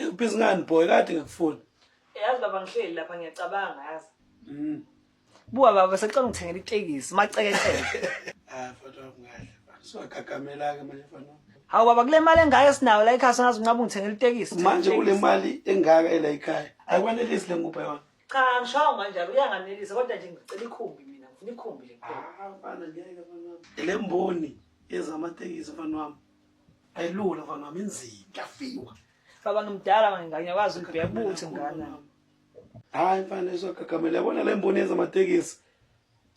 Ubhizi ngani boy kade ngikufuna. Yazi baba ngihleli lapha ngiyacabanga yazi. Buka baba secela ngithengele itekisi macekeceke. Mfowethu ngahle. Siwagagamela ke manje mfowethu. Hawu baba kule mali engayo sinayo la ekhaya sengazi unqaba ungithengele itekisi. Manje kule mali engaka ela ekhaya. Ayikwanelisi le ngupha yona. Cha ngishawa kanjalo uyanganelisa kodwa nje ngicela ikhumbi mina ngifuna ikhumbi le kuphela. Mfana ngeke mfana. Le mboni ezamatekisi mfana wami. Ayilula mfana wami inzima yafiwa. Baba ngimdala manje ngiyakwazi ukubheka ukuthi ngana. Hayi mfana esiwagagamela yabona le mboni ezamatekisi.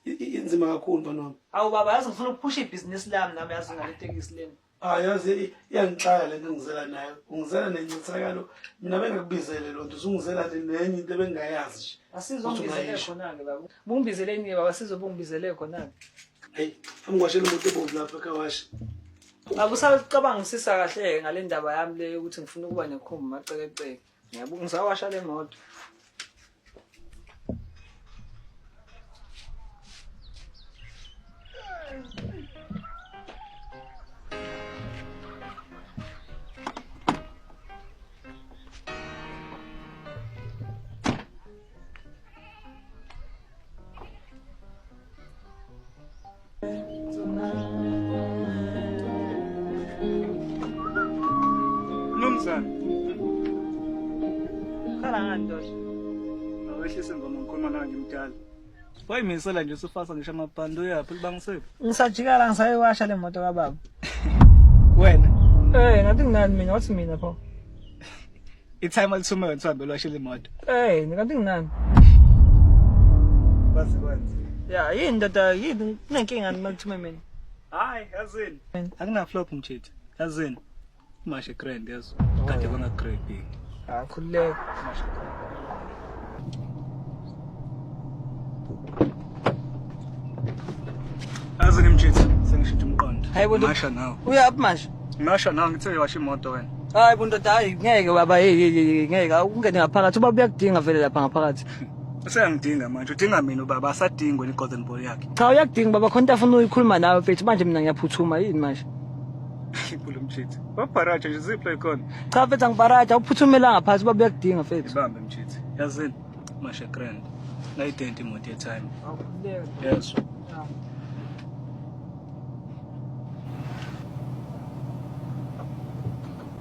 Inzima kakhulu mfana wami. Hawu baba yazi ngifuna ukuphusha ibhizinisi lami nami yazi ngale tekisi leni. Yazi iyangixaya lento ngizela nayo. Ungizela nencithakalo. Mina bengakubizele lonto usungizela nenye into ebengayazi nje. Asizongibizele khona ke baba. Bungibizeleni baba sizobungibizele khona ke. Hey, angwashela umuntu ebomvu lapha eKawashi. Abusacabangisisa kahle ngale ndaba yami le ukuthi ngifuna ukuba nekhumbi macekeceke. Ngiyabonga ngisawasha le moto. Khala ngani ndoda? Awehlise ngoma ngikhuluma nawe ngimdala. Wayimisela nje usufasa ngisho amabhando yaphi libangisephi? Ngisajika la ngisayewasha le moto kababa. Wena? Ngathi nginani mina wathi mina pho. Itime alithume ngithambe lwashela imoto. Ngathi nginani? Bazi kwenza. Ya, yini ndoda yini kunenkinga ngimalithume mina. Hayi, yazini. Akuna flop mchithi. Yazini. Mashe grand yazo. Kade banga creepy. Khululeka. Azini mchithi, sengishintsha umqondo. Hayibo Masha nawe. Uyaphi manje? Masha nawe ngithe washa imoto wena. Hayi bundoda hayi ngeke baba ngeke ungene ngaphakathi ubaba uyakudinga vele lapha ngaphakathi. Useyangidinga manje udinga mina ubaba asadinga wena iGolden Boy yakhe. Cha uyakudinga baba khona afuna ukuyikhuluma nawe mfethu manje mina ngiyaphuthuma yini manje? Iphula mchithi. Wabharaja nje zipla ikhona. Cha mfethu angibharaja uphuthumela ngaphansi ubaba uyakudinga mfethu. Ibambe mchithi. Yazini. Masha grand. Nayidenti imoto ye time. Awukhululeka. Yes. Yeah.